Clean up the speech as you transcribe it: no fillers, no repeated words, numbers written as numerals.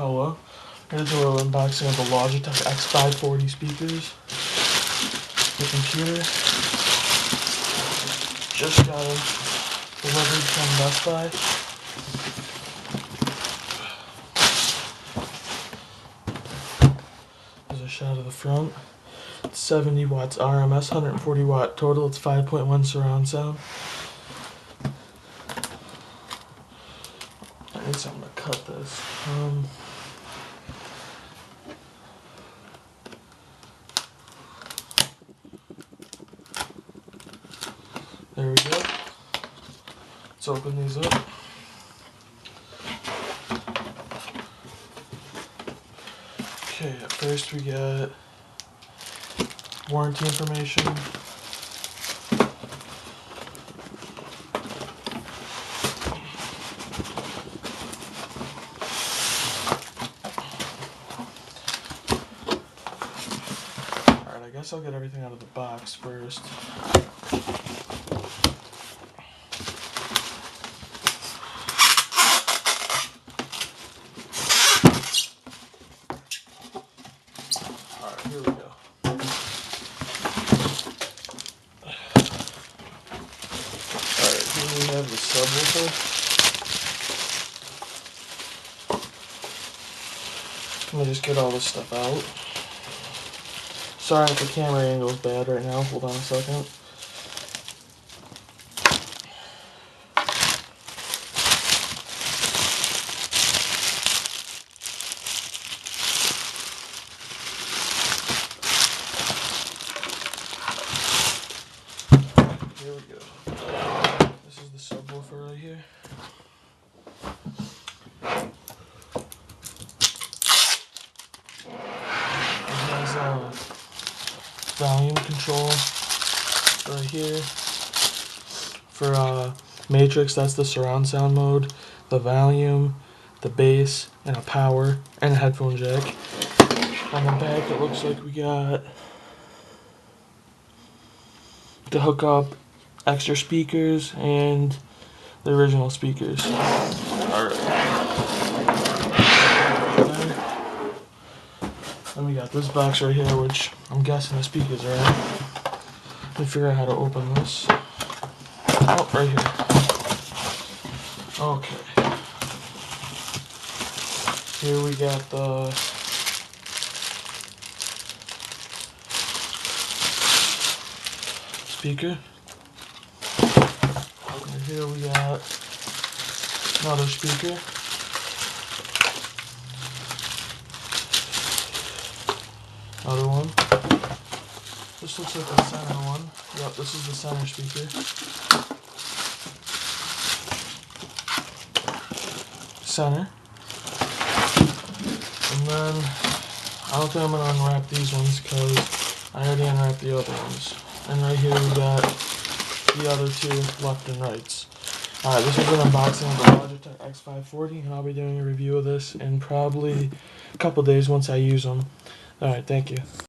Hello. Here's a little unboxing of the Logitech X-540 speakers. The computer just got it delivered from Best Buy. There's a shot of the front. It's 70 watts RMS, 140 watt total. It's 5.1 surround sound. I need something to cut this. There we go. Let's open these up. Okay, at first we got warranty information. Alright, I guess I'll get everything out of the box first. Alright, here we go. Alright, here we have the subwoofer. Let me just get all this stuff out. Sorry if the camera angle is bad right now. Hold on a second. Here we go. This is the subwoofer right here. It has volume control right here. For Matrix, that's the surround sound mode, the volume, the bass, and a power, and a headphone jack. On the back, it looks like we got to hook up extra speakers and the original speakers. Alright. Then we got this box right here, which I'm guessing the speakers are in. Let me figure out how to open this. Oh, right here. Okay. Here we got the speaker. And here we got another speaker. Another one. This looks like the center one. Yep, this is the center speaker. Center. And then I don't think I'm going to unwrap these ones because I already unwrapped the other ones. And right here we got the other two left and rights. Alright, this is an unboxing of the Logitech X-540, and I'll be doing a review of this in probably a couple days once I use them. Alright, thank you.